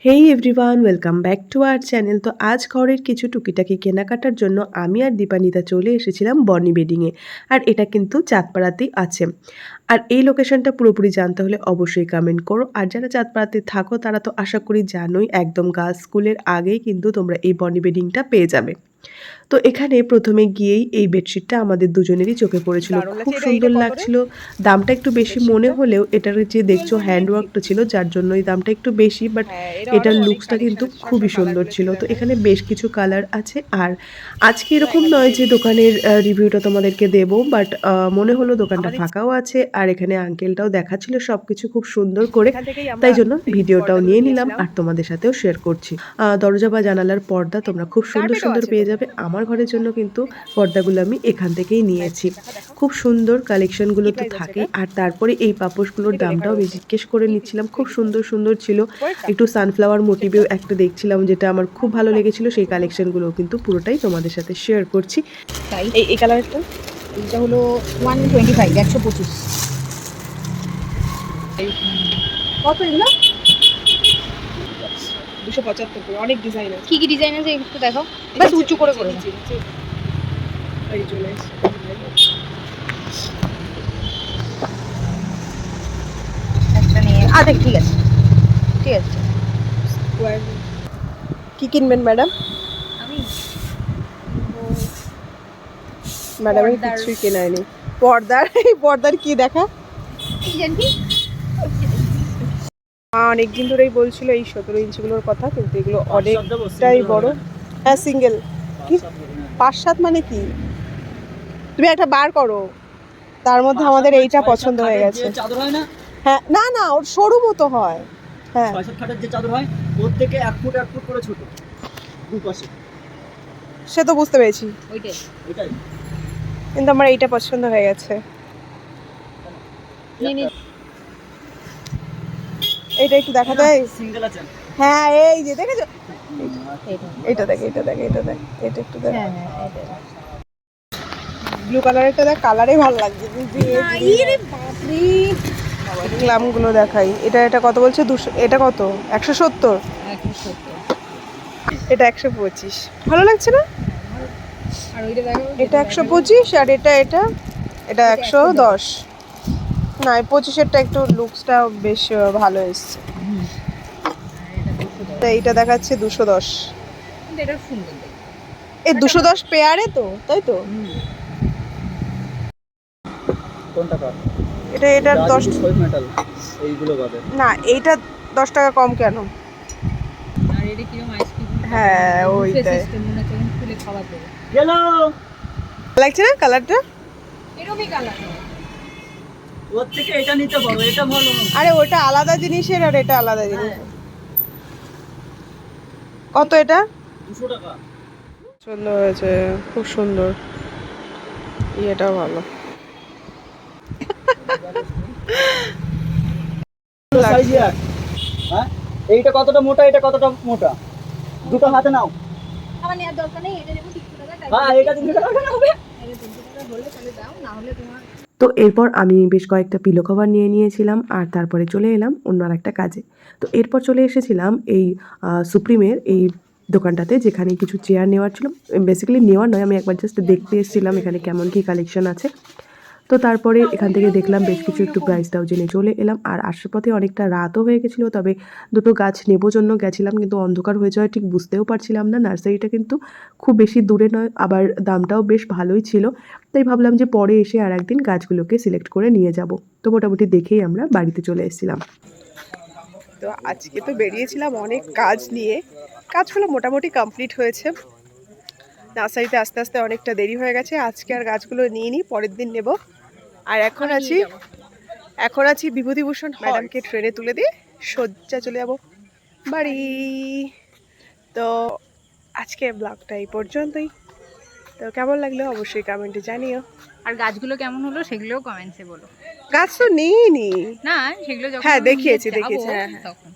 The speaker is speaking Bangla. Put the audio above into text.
Hey everyone, welcome back to our channel. তো আজ ঘরের কিছু টুকিটাকি কেনাকাটার জন্য আমি আর দীপানিতা চলে এসেছিলাম বনি বেডিংয়ে। আর এটা কিন্তু চাঁদপাড়াতেই আছে। আর এই লোকেশনটা পুরোপুরি জানতে হলে অবশ্যই কমেন্ট করো। আর যারা চাঁদপাড়াতে থাকো তারা তো আশা করি জানোই, একদম গার্লস স্কুলের আগেই কিন্তু তোমরা এই বনি বেডিংটা পেয়ে যাবে। তো এখানে প্রথমে গিয়েই এই বেডশিটটা আমাদের দুজনেরই চোখে পড়েছিল, খুব সুন্দর লাগছিল। দামটা একটু বেশি মনে হলেও এটার যে দেখছো হ্যান্ডওয়ার্কটা ছিল, যার জন্য এই দামটা একটু বেশি, বাট এটার লুকসটা কিন্তু খুবই সুন্দর ছিল। তো এখানে বেশ কিছু কালার আছে। আর আজকে এরকম নয় যে দোকানের রিভিউটা তোমাদেরকে দেবো, বাট মনে হলো দোকানটা ফাঁকাও আছে আর এখানে আঙ্কেলটাও দেখাচ্ছিল সবকিছু খুব সুন্দর করে, তাই জন্য ভিডিওটাও নিয়ে নিলাম আর তোমাদের সাথেও শেয়ার করছি। দরজা বা জানালার পর্দা তোমরা খুব সুন্দর সুন্দর পেয়ে যাবে। আমার ঘরের জন্য কিন্তু পর্দাগুলো আমি এখান থেকেই নিয়েছি। খুব সুন্দর কালেকশনগুলো তো থাকেই। আর তারপরে এই পাপোশগুলোর দামটাও আমি জিজ্ঞেস করে নিচ্ছিলাম, খুব সুন্দর সুন্দর ছিল। একটু সানফ্লাওয়ার মোটিভেও একটা দেখছিলাম, যেটা আমার খুব ভালো লেগেছিল। সেই কালেকশনগুলো কিন্তু পুরোটাই তোমাদের সাথে শেয়ার করছি। এই কালারটা, এটা হলো 125, 125। কত এগুলো? 275 করে। অনেক ডিজাইন আছে। কি কি ডিজাইন আছে একটু দেখাও, বাস উঁচু করে করে দাও। এই চলে এসেছে। একটা নিয়ে দেখ, ঠিক আছে ঠিক আছে। কি কিনবেন ম্যাডাম? আমি ম্যাডামের কিছুই কেনায়নি। পর্দার কি দেখা? কি জানি অনেকদিন ধরেই বলছিল এই 17 ইঞ্চিগুলোর কথা, কিন্তু এগুলো অনেকটাই বড়। হ্যাঁ, সিঙ্গেল। কি 5-7 মানে কি? তুমি একটা বার করো, তার মধ্যে আমাদের এইটা পছন্দ হয়ে গেছে। চাদর হয় না? হ্যাঁ, না না, ওর সরু মতো হয়। হ্যাঁ, 6-7 খাটের যে চাদর হয়, ওর থেকে 1 ফুট 1 ফুট করে ছোট দুপাশে। সে তো বুঝতে পেরেছি, এটাই কিন্তু আমার এইটা পছন্দ হয়ে গেছে। এইটা একটু দেখা দেয়। সিঙ্গেল আছে। হ্যাঁ, এই যে দেখেছো, এটা দেখ, এটা দেখ, এটা দেখ, এটা একটু দেখ। হ্যাঁ হ্যাঁ এটা ব্লু কালারেরটা দেখ, কালারে ভালো লাগছে। গ্লামগুলো দেখাই। এটা কত বলছে? 200। এটা কত? 170। এটা 125। ভালো লাগছে না? আর ওইটা দেখো, এটা 125 আর এটা 110। না, এই 25-এরটা একটু লুকসটা বেশ ভালো এসছে। এইটা দেখাচ্ছে 210। কিন্তু এটা সুন্দর দেখতে। এই 210 পেয়ারে তো, তাই তো? কোনটা কার? এটা 10 সলিড মেটাল এইগুলো বাদে। না, এইটা 10 টাকা কম কেন? আর এটা কিরকম আইসক্রিম? হ্যাঁ, ওইটাই। সিস্টেম মনে হচ্ছে খুলে খাবার দেবে। গেল। লাগছে না কালারটা? এরকমই কালার। ওর থেকে এটা নিতে পারো, এটা ভালো। আরে ওটা আলাদা জিনিসের আর এটা আলাদা জিনিস। কত এটা? 200 টাকা। সুন্দর হয়েছে, খুব সুন্দর। এটাও ভালো। সাইজ এক। হ্যাঁ, এইটা কতটা মোটা, এটা কতটা মোটা, দুটো হাতে নাও। আমার নেওয়ার দরকার নেই, এটা নেব 300 টাকা। হ্যাঁ, এটা 300 টাকা হবে। এটা 300 টাকা হলে তাহলে দাও, না হলে তোমার। তো এরপর আমি বেশ কয়েকটা পিলো কভার নিয়ে নিয়েছিলাম আর তারপরে চলে এলাম অন্য একটা কাজে। তো এরপর চলে এসেছিলাম এই সুপ্রিমের এই দোকানটাতে, যেখানে কিছু চেয়ার নেওয়ার ছিল। বেসিক্যালি নেওয়ার নয়, আমি একবার জাস্ট দেখতে এসেছিলাম এখানে কেমন কী কালেকশন আছে। তো তারপরে এখান থেকে দেখলাম বেশ কিছু, একটু প্রাইসটাও জেনে চলে এলাম। আর আসার পথে অনেকটা রাতও হয়ে গেছিলো, তবে দুটো গাছ নেবো জন্য গেছিলাম, কিন্তু অন্ধকার হয়ে যাওয়ায় ঠিক বুঝতেও পারছিলাম না। নার্সারিটা কিন্তু খুব বেশি দূরে নয়, আবার দামটাও বেশ ভালোই ছিল। তাই ভাবলাম যে পরে এসে আর একদিন গাছগুলোকে সিলেক্ট করে নিয়ে যাব। তো মোটামুটি দেখেই আমরা বাড়িতে চলে এসেছিলাম। তো আজকে তো বেরিয়েছিলাম অনেক কাজ নিয়ে, কাজগুলো মোটামুটি কমপ্লিট হয়েছে। নার্সারিতে আস্তে আস্তে অনেকটা দেরি হয়ে গেছে, আজকে আর গাছগুলো নিয়ে নিই, পরের দিন নেব। আর এখন আছি বিভূতিভূষণ ম্যাডামকে ট্রেনে তুলে দিয়ে সোজা চলে যাব বাড়ি। তো আজকে ব্লগটা এই পর্যন্তই। তো কেমন লাগলো অবশ্যই কমেন্টে জানিও। আর গাছগুলো কেমন হলো সেগুলোও কমেন্টসে বলো। গাছ তো নিইনি। না, সেগুলো যখন হ্যাঁ, দেখিয়েছি। যাবো হ্যাঁ। তখন।